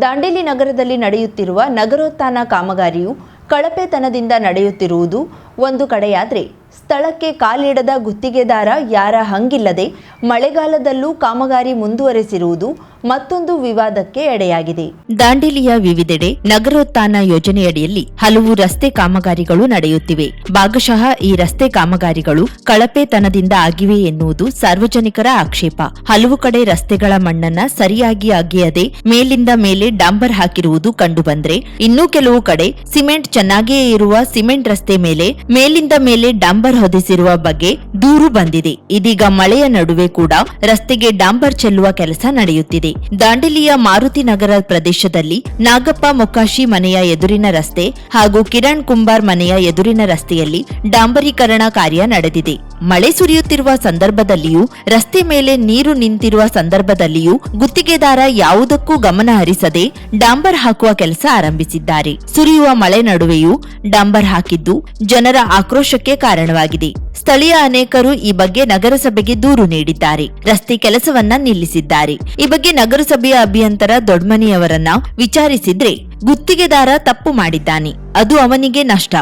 ದಾಂಡೇಲಿ ನಗರದಲ್ಲಿ ನಡೆಯುತ್ತಿರುವ ನಗರೋತ್ಥಾನ ಕಾಮಗಾರಿಯು ಕಳಪೆತನದಿಂದ ನಡೆಯುತ್ತಿರುವುದು ಒಂದು ಕಡೆಯಾದರೆ ಸ್ಥಳಕ್ಕೆ ಕಾಲಿಡದ ಗುತ್ತಿಗೆದಾರ ಯಾರ ಹಂಗಿಲ್ಲದೆ ಮಳೆಗಾಲದಲ್ಲೂ ಕಾಮಗಾರಿ ಮುಂದುವರೆಸಿರುವುದು ಮತ್ತೊಂದು ವಿವಾದಕ್ಕೆ ಎಡೆಯಾಗಿದೆ. ದಾಂಡೇಲಿಯ ವಿವಿಧೆಡೆ ನಗರೋತ್ಥಾನ ಯೋಜನೆಯಡಿಯಲ್ಲಿ ಹಲವು ರಸ್ತೆ ಕಾಮಗಾರಿಗಳು ನಡೆಯುತ್ತಿವೆ. ಭಾಗಶಃ ಈ ರಸ್ತೆ ಕಾಮಗಾರಿಗಳು ಕಳಪೆತನದಿಂದ ಆಗಿವೆ ಎನ್ನುವುದು ಸಾರ್ವಜನಿಕರ ಆಕ್ಷೇಪ. ಹಲವು ಕಡೆ ರಸ್ತೆಗಳ ಮಣ್ಣನ್ನ ಸರಿಯಾಗಿ ಅಗೆಯದೆ ಮೇಲಿಂದ ಮೇಲೆ ಡಾಂಬರ್ ಹಾಕಿರುವುದು ಕಂಡುಬಂದ್ರೆ, ಇನ್ನೂ ಕೆಲವು ಕಡೆ ಸಿಮೆಂಟ್ ಚೆನ್ನಾಗಿಯೇ ಇರುವ ಸಿಮೆಂಟ್ ರಸ್ತೆ ಮೇಲೆ ಮೇಲಿಂದ ಮೇಲೆ ಡಾಂಬರ್ ಹೊದಿಸಿರುವ ಬಗ್ಗೆ ದೂರು ಬಂದಿದೆ. ಇದೀಗ ಮಳೆಯ ನಡುವೆ ಕೂಡ ರಸ್ತೆಗೆ ಡಾಂಬರ್ ಚೆಲ್ಲುವ ಕೆಲಸ ನಡೆಯುತ್ತಿದೆ. ದಾಂಡೇಲಿಯ ಮಾರುತಿ ನಗರ ಪ್ರದೇಶದಲ್ಲಿ ನಾಗಪ್ಪ ಮೊಕಾಶಿ ಮನೆಯ ಎದುರಿನ ರಸ್ತೆ ಹಾಗೂ ಕಿರಣ್ ಕುಂಬಾರ್ ಮನೆಯ ಎದುರಿನ ರಸ್ತೆಯಲ್ಲಿ ಡಾಂಬರೀಕರಣ ಕಾರ್ಯ ನಡೆದಿದೆ. ಮಳೆ ಸುರಿಯುತ್ತಿರುವ ಸಂದರ್ಭದಲ್ಲಿಯೂ ರಸ್ತೆ ಮೇಲೆ ನೀರು ನಿಂತಿರುವ ಸಂದರ್ಭದಲ್ಲಿಯೂ ಗುತ್ತಿಗೆದಾರ ಯಾವುದಕ್ಕೂ ಗಮನ ಹರಿಸದೆ ಡಾಂಬರ್ ಹಾಕುವ ಕೆಲಸ ಆರಂಭಿಸಿದ್ದಾರೆ. ಸುರಿಯುವ ಮಳೆ ನಡುವೆಯೂ ಡಾಂಬರ್ ಹಾಕಿದ್ದು ಜನರ ಆಕ್ರೋಶಕ್ಕೆ ಕಾರಣವಾಗಿದೆ. ಸ್ಥಳೀಯ ಅನೇಕರು ಈ ಬಗ್ಗೆ ನಗರಸಭೆಗೆ ದೂರು ನೀಡಿದ್ದಾರೆ. ರಸ್ತೆ ಕೆಲಸವನ್ನ ನಿಲ್ಲಿಸಿದ್ದಾರೆ. ಈ ಬಗ್ಗೆ ನಗರಸಭೆಯ ಅಭಿಯಂತರ ದೊಡ್ಮನಿಯವರನ್ನ ವಿಚಾರಿಸಿದ್ರೆ, ಗುತ್ತಿಗೆದಾರ ತಪ್ಪು ಮಾಡಿದ್ದಾನೆ, ಅದು ಅವನಿಗೆ ನಷ್ಟ,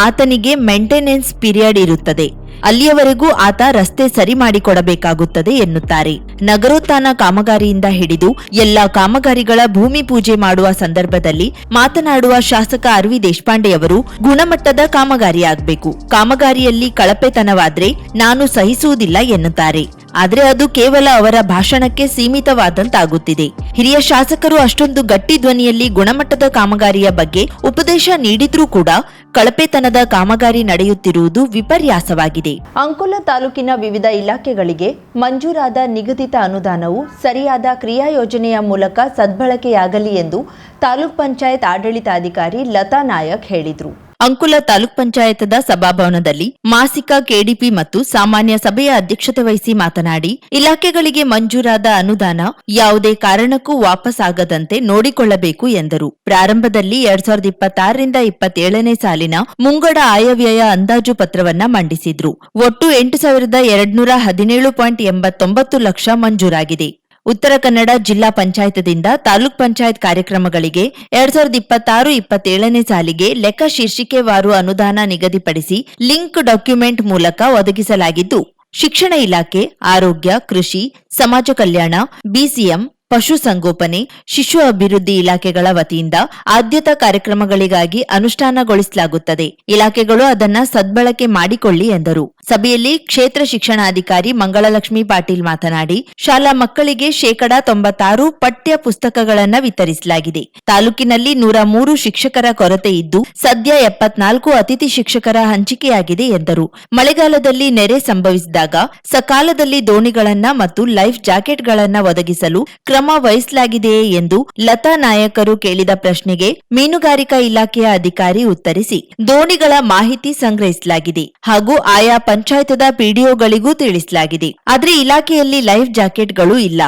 ಆತನಿಗೆ ಮೇಂಟೆನೆನ್ಸ್ ಪೀರಿಯಡ್ ಇರುತ್ತದೆ, ಅಲ್ಲಿಯವರೆಗೂ ಆತ ರಸ್ತೆ ಸರಿ ಮಾಡಿಕೊಡಬೇಕಾಗುತ್ತದೆ ಎನ್ನುತ್ತಾರೆ. ನಗರೋತ್ಥಾನ ಕಾಮಗಾರಿಯಿಂದ ಹಿಡಿದು ಎಲ್ಲಾ ಕಾಮಗಾರಿಗಳ ಭೂಮಿ ಪೂಜೆ ಮಾಡುವ ಸಂದರ್ಭದಲ್ಲಿ ಮಾತನಾಡುವ ಶಾಸಕ ಆರ್.ವಿ. ದೇಶಪಾಂಡೆಯವರು ಗುಣಮಟ್ಟದ ಕಾಮಗಾರಿ ಆಗಬೇಕು, ಕಾಮಗಾರಿಯಲ್ಲಿ ಕಳಪೆತನವಾದ್ರೆ ನಾನು ಸಹಿಸುವುದಿಲ್ಲ ಎನ್ನುತ್ತಾರೆ. ಆದ್ರೆ ಅದು ಕೇವಲ ಅವರ ಭಾಷಣಕ್ಕೆ ಸೀಮಿತವಾದಂತಾಗುತ್ತಿದೆ. ಹಿರಿಯ ಶಾಸಕರು ಅಷ್ಟೊಂದು ಗಟ್ಟಿ ಧ್ವನಿಯಲ್ಲಿ ಗುಣಮಟ್ಟದ ಕಾಮಗಾರಿಯ ಬಗ್ಗೆ ಉಪದೇಶ ನೀಡಿದ್ರೂ ಕೂಡ ಕಳಪೆತನದ ಕಾಮಗಾರಿ ನಡೆಯುತ್ತಿರುವುದು ವಿಪರ್ಯಾಸವಾಗಿದೆ. ಅಂಕೋಲಾ ತಾಲೂಕಿನ ವಿವಿಧ ಇಲಾಖೆಗಳಿಗೆ ಮಂಜೂರಾದ ನಿಗದಿತ ಅನುದಾನವು ಸರಿಯಾದ ಕ್ರಿಯಾ ಯೋಜನೆಯ ಮೂಲಕ ಸದ್ಬಳಕೆಯಾಗಲಿ ಎಂದು ತಾಲೂಕ್ ಪಂಚಾಯತ್ ಆಡಳಿತಾಧಿಕಾರಿ ಲತಾ ನಾಯಕ್ ಹೇಳಿದರು. ಅಂಕೋಲಾ ತಾಲೂಕ್ ಪಂಚಾಯತದ ಸಭಾಭವನದಲ್ಲಿ ಮಾಸಿಕ ಕೆಡಿಪಿ ಮತ್ತು ಸಾಮಾನ್ಯ ಸಭೆಯ ಅಧ್ಯಕ್ಷತೆ ವಹಿಸಿ ಮಾತನಾಡಿ, ಇಲಾಖೆಗಳಿಗೆ ಮಂಜೂರಾದ ಅನುದಾನ ಯಾವುದೇ ಕಾರಣಕ್ಕೂ ವಾಪಸ್ ಆಗದಂತೆ ನೋಡಿಕೊಳ್ಳಬೇಕು ಎಂದರು. ಪ್ರಾರಂಭದಲ್ಲಿ 2026ರಿಂದ 27ನೇ ಸಾಲಿನ ಮುಂಗಡ ಆಯವ್ಯಯ ಅಂದಾಜು ಪತ್ರವನ್ನ ಮಂಡಿಸಿದ್ರು. ಒಟ್ಟು 8,217.89 ಲಕ್ಷ ಮಂಜೂರಾಗಿದೆ. ಉತ್ತರ ಕನ್ನಡ ಜಿಲ್ಲಾ ಪಂಚಾಯತದಿಂದ ತಾಲೂಕ್ ಪಂಚಾಯತ್ ಕಾರ್ಯಕ್ರಮಗಳಿಗೆ 2026-27ನೇ ಸಾಲಿಗೆ ಲೆಕ್ಕ ಶೀರ್ಷಿಕೆವಾರು ಅನುದಾನ ನಿಗದಿಪಡಿಸಿ ಲಿಂಕ್ ಡಾಕ್ಯುಮೆಂಟ್ ಮೂಲಕ ಒದಗಿಸಲಾಗಿದ್ದು, ಶಿಕ್ಷಣ ಇಲಾಖೆ, ಆರೋಗ್ಯ, ಕೃಷಿ, ಸಮಾಜ ಕಲ್ಯಾಣ, ಬಿಸಿಎಂ, ಪಶುಸಂಗೋಪನೆ, ಶಿಶು ಅಭಿವೃದ್ಧಿ ಇಲಾಖೆಗಳ ವತಿಯಿಂದ ಆದ್ಯತಾ ಕಾರ್ಯಕ್ರಮಗಳಿಗಾಗಿ ಅನುಷ್ಠಾನಗೊಳಿಸಲಾಗುತ್ತದೆ. ಇಲಾಖೆಗಳು ಅದನ್ನ ಸದ್ಬಳಕೆ ಮಾಡಿಕೊಳ್ಳಿ ಎಂದರು. ಸಭೆಯಲ್ಲಿ ಕ್ಷೇತ್ರ ಶಿಕ್ಷಣಾಧಿಕಾರಿ ಮಂಗಳಲಕ್ಷ್ಮಿ ಪಾಟೀಲ್ ಮಾತನಾಡಿ, ಶಾಲಾ ಮಕ್ಕಳಿಗೆ 96% ಪಠ್ಯ ಪುಸ್ತಕಗಳನ್ನು ವಿತರಿಸಲಾಗಿದೆ. ತಾಲೂಕಿನಲ್ಲಿ 103 ಶಿಕ್ಷಕರ ಕೊರತೆ ಇದ್ದು ಸದ್ಯ 74 ಅತಿಥಿ ಶಿಕ್ಷಕರ ಹಂಚಿಕೆಯಾಗಿದೆ ಎಂದರು. ಮಳೆಗಾಲದಲ್ಲಿ ನೆರೆ ಸಂಭವಿಸಿದಾಗ ಸಕಾಲದಲ್ಲಿ ದೋಣಿಗಳನ್ನ ಮತ್ತು ಲೈಫ್ ಜಾಕೆಟ್ಗಳನ್ನ ಒದಗಿಸಲು ಕ್ರಮ ವಹಿಸಲಾಗಿದೆಯೇ ಎಂದು ಲತಾ ನಾಯಕರು ಕೇಳಿದ ಪ್ರಶ್ನೆಗೆ ಮೀನುಗಾರಿಕಾ ಇಲಾಖೆಯ ಅಧಿಕಾರಿ ಉತ್ತರಿಸಿ, ದೋಣಿಗಳ ಮಾಹಿತಿ ಸಂಗ್ರಹಿಸಲಾಗಿದೆ ಹಾಗೂ ಆಯಾ ಪಂಚಾಯತದ ಪಿಡಿಒಗಳಿಗೂ ತಿಳಿಸಲಾಗಿದೆ. ಆದರೆ ಇಲಾಖೆಯಲ್ಲಿ ಲೈಫ್ ಜಾಕೆಟ್ಗಳು ಇಲ್ಲ.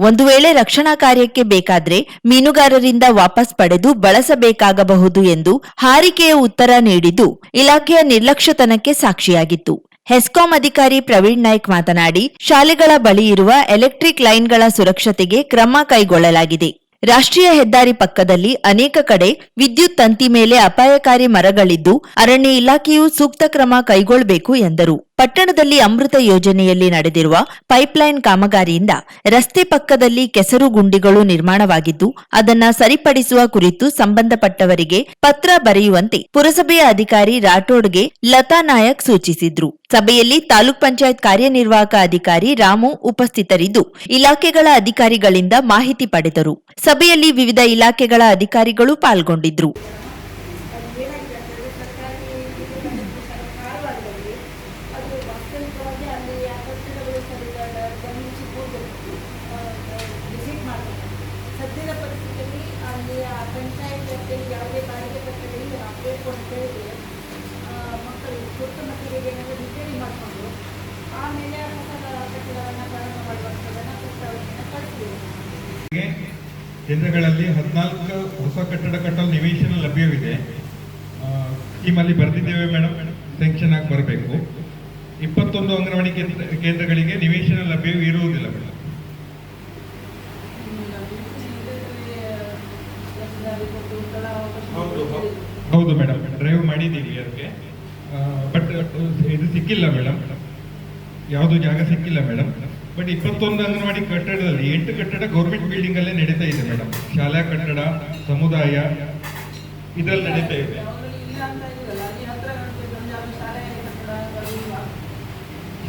ಒಂದು ವೇಳೆ ರಕ್ಷಣಾ ಕಾರ್ಯಕ್ಕೆ ಬೇಕಾದ್ರೆ ಮೀನುಗಾರರಿಂದ ವಾಪಸ್ ಪಡೆದು ಬಳಸಬೇಕಾಗಬಹುದು ಎಂದು ಹಾರಿಕೆಯ ಉತ್ತರ ನೀಡಿದ್ದು ಇಲಾಖೆಯ ನಿರ್ಲಕ್ಷ್ಯತನಕ್ಕೆ ಸಾಕ್ಷಿಯಾಗಿತ್ತು. ಹೆಸ್ಕಾಂ ಅಧಿಕಾರಿ ಪ್ರವೀಣ್ ನಾಯ್ಕ್ ಮಾತನಾಡಿ, ಶಾಲೆಗಳ ಬಳಿ ಇರುವ ಎಲೆಕ್ಟ್ರಿಕ್ ಲೈನ್ಗಳ ಸುರಕ್ಷತೆಗೆ ಕ್ರಮ ಕೈಗೊಳ್ಳಲಾಗಿದೆ. ರಾಷ್ಟ್ರೀಯ ಹೆದ್ದಾರಿ ಪಕ್ಕದಲ್ಲಿ ಅನೇಕ ಕಡೆ ವಿದ್ಯುತ್ ತಂತಿ ಮೇಲೆ ಅಪಾಯಕಾರಿ ಮರಗಳಿದ್ದು ಅರಣ್ಯ ಇಲಾಖೆಯು ಸೂಕ್ತ ಕ್ರಮ ಕೈಗೊಳ್ಳಬೇಕು ಎಂದರು. ಪಟ್ಟಣದಲ್ಲಿ ಅಮೃತ ಯೋಜನೆಯಲ್ಲಿ ನಡೆದಿರುವ ಪೈಪ್ಲೈನ್ ಕಾಮಗಾರಿಯಿಂದ ರಸ್ತೆ ಪಕ್ಕದಲ್ಲಿ ಕೆಸರು ಗುಂಡಿಗಳು ನಿರ್ಮಾಣವಾಗಿದ್ದು ಅದನ್ನ ಸರಿಪಡಿಸುವ ಕುರಿತು ಸಂಬಂಧಪಟ್ಟವರಿಗೆ ಪತ್ರ ಬರೆಯುವಂತೆ ಪುರಸಭೆಯ ಅಧಿಕಾರಿ ರಾಠೋಡ್ಗೆ ಲತಾ ನಾಯಕ್ ಸೂಚಿಸಿದ್ರು. ಸಭೆಯಲ್ಲಿ ತಾಲೂಕ್ ಪಂಚಾಯತ್ ಕಾರ್ಯನಿರ್ವಾಹಕ ಅಧಿಕಾರಿ ರಾಮು ಉಪಸ್ಥಿತರಿದ್ದು ಇಲಾಖೆಗಳ ಅಧಿಕಾರಿಗಳಿಂದ ಮಾಹಿತಿ ಪಡೆದರು. ಸಭೆಯಲ್ಲಿ ವಿವಿಧ ಇಲಾಖೆಗಳ ಅಧಿಕಾರಿಗಳು ಪಾಲ್ಗೊಂಡಿದ್ರು. ಸದ್ಯದ ಪರಿಸ್ಥಿತಿಯಲ್ಲಿ ಅಲ್ಲಿ ಆ ಪಂಚಾಯತ್ ವ್ಯಾಪ್ತಿಯಲ್ಲಿ ಯಾವುದೇ ಬಾಡಿಗೆ ಕಟ್ಟಡದಲ್ಲಿ ಬೇಕು ಅಂತ ಹೇಳಿ ಮಕ್ಕಳಿಗೆ ದೊಡ್ಡ ಮಕ್ಕಳಿಗೆ ಏನಾದರೂ ರಿಪೇರಿ ಮಾಡಿಕೊಂಡು ಆಮೇಲೆ ಹೊಸ ಕಟ್ಟಡವನ್ನು ಪ್ರಾರಂಭ ಮಾಡುವಂಥದ್ದನ್ನು ಪ್ರಸ್ತಾವನೆಯನ್ನು ಕಳಿಸಿದೆ. ಕೇಂದ್ರಗಳಲ್ಲಿ 14 ಹೊಸ ಕಟ್ಟಡ ಕಟ್ಟಲು ನಿವೇಶನ ಲಭ್ಯವಿದೆ. ಸ್ಕೀಮಲ್ಲಿ ಬರೆದಿದ್ದೇವೆ ಮೇಡಮ್, ಸ್ಯಾಂಕ್ಷನ್ ಆಗಿ ಬರಬೇಕು. 21 ಅಂಗನವಾಡಿ ಕೇಂದ್ರಗಳಿಗೆ ನಿವೇಶನ ಲಭ್ಯವಿರುವುದಿಲ್ಲ ಮೇಡಮ್. ಅದಕ್ಕೊಂದು ಸ್ಥಳ ಅವಕಾಶ ಹೌದು ಹೇಳಿದ್ರು. ಹೌದು ಮೇಡಮ್, ಡ್ರೈವ್ ಮಾಡಿದ್ದೀವಿ ಅದಕ್ಕೆ. ಬಟ್ ಇದು ಸಿಕ್ಕಿಲ್ಲ ಮೇಡಮ್, ಯಾವುದು ಜಾಗ ಸಿಕ್ಕಿಲ್ಲ ಮೇಡಮ್. ಬಟ್ 21 ಅಂಗನವಾಡಿ ಕಟ್ಟಡದಲ್ಲಿ 8 ಕಟ್ಟಡ ಗೌರ್ಮೆಂಟ್ ಬಿಲ್ಡಿಂಗ್ ಅಲ್ಲೇ ನಡೀತಾ ಇದೆ ಮೇಡಮ್. ಶಾಲಾ ಕಟ್ಟಡ, ಸಮುದಾಯ ಇದರಲ್ಲಿ ನಡೀತಾ ಇದೆ. ಯಾವಾಗಲೂ ಇಲ್ಲ ಅಂತ ಇದೆಯಲ್ಲ, ಅಲ್ಲಿ ಹತ್ರ ಕಾಣ್ತಿದೆ ಅಂದ್ರೆ ಅದು ಶಾಲೆಯ ಕಟ್ಟಡಗಳು ಇಲ್ಲ.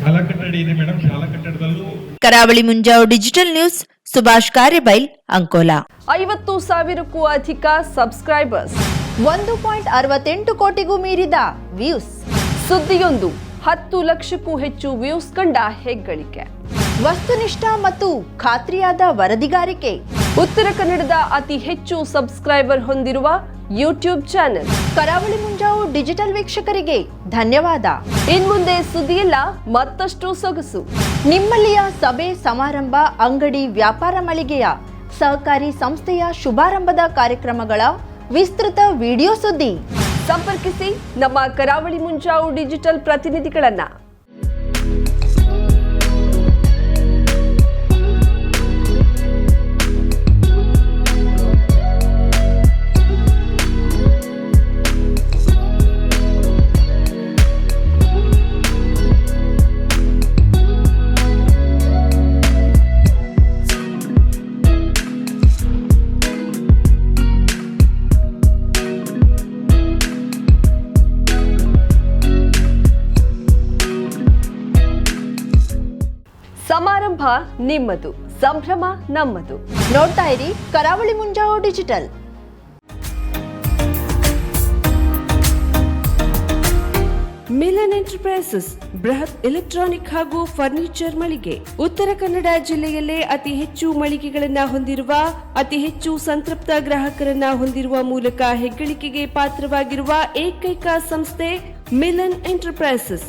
ಶಾಲಾ ಕಟ್ಟಡ ಇದೆ ಮೇಡಮ್, ಶಾಲಾ ಕಟ್ಟಡದಲ್ಲೂ. ಕರಾವಳಿ ಮುಂಜಾವು ಡಿಜಿಟಲ್ ನ್ಯೂಸ್, ಸುಭಾಷ್ ಕಾರ್ಯಬೈಲ್, ಅಂಕೋಲಾ. 50,000ಕ್ಕೂ ಅಧಿಕ ಸಬ್ಸ್ಕ್ರೈಬರ್ಸ್, 1.68 ಕೋಟಿಗೂ ಮೀರಿದ ವ್ಯೂಸ್, ಸುದ್ದಿಯೊಂದು 10 ಲಕ್ಷಕ್ಕೂ ಹೆಚ್ಚು ವ್ಯೂಸ್ ಕಂಡ ಹೆಗ್ಗಳಿಕೆ, ವಸ್ತುನಿಷ್ಠ ಮತ್ತು ಖಾತ್ರಿಯಾದ ವರದಿಗಾರಿಕೆ, ಉತ್ತರ ಕನ್ನಡದ ಅತಿ ಹೆಚ್ಚು ಸಬ್ಸ್ಕ್ರೈಬರ್ ಹೊಂದಿರುವ ಯೂಟ್ಯೂಬ್ ಚಾನೆಲ್. ಕರಾವಳಿ ಮುಂಜಾವು ಡಿಜಿಟಲ್ ವೀಕ್ಷಕರಿಗೆ ಧನ್ಯವಾದ. ಇನ್ಮುಂದೆ ಸುದ್ದಿಯಲ್ಲ ಮತ್ತಷ್ಟು ಸೊಗಸು. ನಿಮ್ಮಲ್ಲಿಯ ಸಭೆ ಸಮಾರಂಭ, ಅಂಗಡಿ ವ್ಯಾಪಾರ ಮಳಿಗೆಯ ಸಹಕಾರಿ ಸಂಸ್ಥೆಯ ಶುಭಾರಂಭದ ಕಾರ್ಯಕ್ರಮಗಳ ವಿಸ್ತೃತ ವಿಡಿಯೋ ಸುದ್ದಿ. ಸಂಪರ್ಕಿಸಿ ನಮ್ಮ ಕರಾವಳಿ ಮುಂಜಾವು ಡಿಜಿಟಲ್ ಪ್ರತಿನಿಧಿಗಳನ್ನ. ಸಮಾರಂಭ ನಿಮ್ಮದು, ಸಂಭ್ರಮ ನಮ್ಮದು. ನೋಡ್ತಾ ಇರಿ ಕರಾವಳಿ ಮುಂಜಾವು ಡಿಜಿಟಲ್. ಮಿಲನ್ ಎಂಟರ್ಪ್ರೈಸಸ್ ಬೃಹತ್ ಎಲೆಕ್ಟ್ರಾನಿಕ್ ಹಾಗೂ ಫರ್ನಿಚರ್ ಮಳಿಗೆ. ಉತ್ತರ ಕನ್ನಡ ಜಿಲ್ಲೆಯಲ್ಲೇ ಅತಿ ಹೆಚ್ಚು ಮಳಿಗೆಗಳನ್ನ ಹೊಂದಿರುವ, ಅತಿ ಹೆಚ್ಚು ಸಂತೃಪ್ತ ಗ್ರಾಹಕರನ್ನ ಹೊಂದಿರುವ ಮೂಲಕ ಹೆಗ್ಗಳಿಕೆಗೆ ಪಾತ್ರವಾಗಿರುವ ಏಕೈಕ ಸಂಸ್ಥೆ ಮಿಲನ್ ಎಂಟರ್ಪ್ರೈಸಸ್.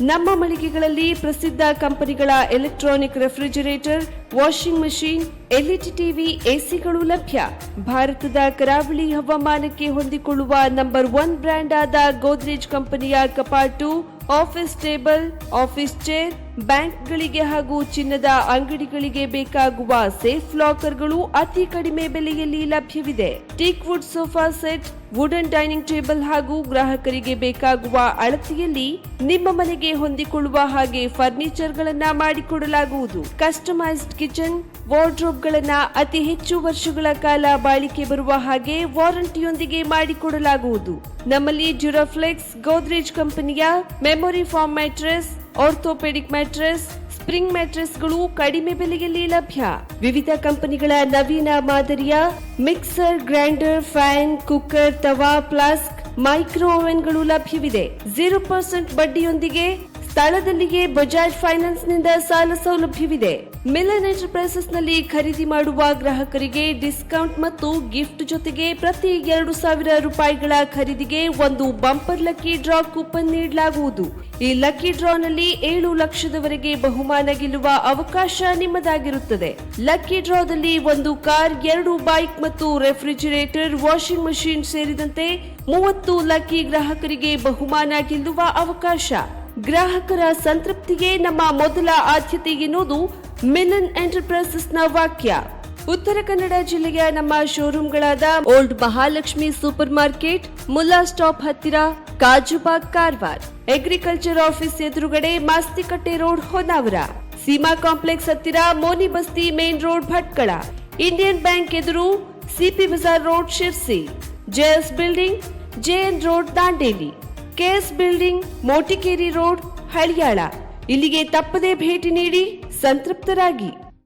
ನಮ್ಮ ಮಳಿಗೆಗಳಲ್ಲಿ ಪ್ರಸಿದ್ಧ ಕಂಪನಿಗಳ electronic refrigerator, washing machine, LED TV, ಎಸಿಗಳು ಲಭ್ಯ. ಭಾರತದ ಕರಾವಳಿ ಹವಾಮಾನಕ್ಕೆ ಹೊಂದಿಕೊಳ್ಳುವ ನಂಬರ್ 1 ಬ್ರ್ಯಾಂಡ್ ಆದ ಗೋದ್ರೇಜ್ ಕಂಪನಿಯ ಕಪಾಟು, ಆಫೀಸ್ ಟೇಬಲ್, ಆಫೀಸ್ ಚೇರ್, ಬ್ಯಾಂಕ್ಗಳಿಗೆ ಹಾಗೂ ಚಿನ್ನದ ಅಂಗಡಿಗಳಿಗೆ ಬೇಕಾಗುವ ಸೇಫ್ ಲಾಕರ್ಗಳು ಅತಿ ಕಡಿಮೆ ಬೆಲೆಯಲ್ಲಿ ಲಭ್ಯವಿದೆ. Teak wood sofa set, wooden dining table ಹಾಗೂ ಗ್ರಾಹಕರಿಗೆ ಬೇಕಾಗುವ ಅಳತೆಯಲ್ಲಿ ನಿಮ್ಮ ಮನೆಗೆ ಹೊಂದಿಕೊಳ್ಳುವ ಹಾಗೆ ಫರ್ನಿಚರ್ ಗಳನ್ನ ಮಾಡಿಕೊಡಲಾಗುವುದು. ಕಸ್ಟಮೈಸ್ಡ್ ಕಿಚನ್, ವಾರ್ಡ್ರೋಬ್ ಗಳನ್ನ ಅತಿ ಹೆಚ್ಚು ವರ್ಷಗಳ ಕಾಲ ಬಾಳಿಕೆ ಬರುವ ಹಾಗೆ ವಾರಂಟಿಯೊಂದಿಗೆ ಮಾಡಿಕೊಡಲಾಗುವುದು. ನಮ್ಮಲ್ಲಿ ಡ್ಯೂರಾಫ್ಲೆಕ್ಸ್, ಗೋದ್ರೇಜ್ ಕಂಪನಿಯ memory foam mattress, orthopaedic mattress, spring ಮ್ಯಾಟ್ರೆಸ್ಗಳು ಕಡಿಮೆ ಬೆಲೆಯಲ್ಲಿ ಲಭ್ಯ. ವಿವಿಧ ಕಂಪನಿಗಳ ನವೀನ ಮಾದರಿಯ mixer, grinder, fan, cooker, tawa, flask, micro ಓವೆನ್ಗಳು ಲಭ್ಯವಿದೆ. 0% ಬಡ್ಡಿಯೊಂದಿಗೆ ಸ್ಥಳದಲ್ಲಿಯೇ ಬಜಾಜ್ ಫೈನಾನ್ಸ್ ನಿಂದ ಸಾಲ ಸೌಲಭ್ಯವಿದೆ. ಮಿಲನ್ ಎಂಟರ್ಪ್ರೈಸಸ್ ನಲ್ಲಿ ಖರೀದಿ ಮಾಡುವ ಗ್ರಾಹಕರಿಗೆ ಡಿಸ್ಕೌಂಟ್ ಮತ್ತು ಗಿಫ್ಟ್ ಜೊತೆಗೆ ಪ್ರತಿ 2,000 ರೂಪಾಯಿಗಳ ಖರೀದಿಗೆ ಒಂದು ಬಂಪರ್ ಲಕ್ಕಿ ಡ್ರಾ ಕೂಪನ್ ನೀಡಲಾಗುವುದು. ಈ ಲಕ್ಕಿ ಡ್ರಾ ನಲ್ಲಿ 7 ಲಕ್ಷದವರೆಗೆ ಬಹುಮಾನ ಗೆಲ್ಲುವ ಅವಕಾಶ ನಿಮ್ಮದಾಗಿರುತ್ತದೆ. ಲಕ್ಕಿ ಡ್ರಾದಲ್ಲಿ 1 ಕಾರ್, 2 ಬೈಕ್ ಮತ್ತು ರೆಫ್ರಿಜರೇಟರ್, ವಾಷಿಂಗ್ ಮಷೀನ್ ಸೇರಿದಂತೆ 30 ಲಕ್ಕಿ ಗ್ರಾಹಕರಿಗೆ ಬಹುಮಾನ ಗೆಲ್ಲುವ ಅವಕಾಶ. ಗ್ರಾಹಕರ ಸಂತೃಪ್ತಿಗೆ ನಮ್ಮ ಮೊದಲ ಆದ್ಯತೆ ಎನ್ನುವುದು ಮಿಲನ್ ಎಂಟರ್ಪ್ರೈಸಸ್ ನ ವಾಕ್ಯ. ಉತ್ತರ ಕನ್ನಡ ಜಿಲ್ಲೆಯ ನಮ್ಮ ಶೋರೂಮ್ಗಳಾದ old Mahalakshmi super market, Mulla stop ಹತ್ತಿರ, ಕಾಜುಬಾಗ್, ಕಾರವಾರ, ಅಗ್ರಿಕಲ್ಚರ್ ಆಫೀಸ್ ಎದುರುಗಡೆ, ಮಾಸ್ತಿಕಟ್ಟೆ ರೋಡ್, ಹೊನ್ನಾವರ, ಸೀಮಾ ಕಾಂಪ್ಲೆಕ್ಸ್ ಹತ್ತಿರ, Moni Basti main road, Bhatkal, Indian bank ಎದುರು, CP Bazar road, Sirsi, JS building, JN road, Dandeli, KS building, Motikeri road, Haliyal. ಇಲ್ಲಿಗೆ ತಪ್ಪದೇ ಭೇಟಿ ನೀಡಿ ಸಂತೃಪ್ತರಾಗಿ.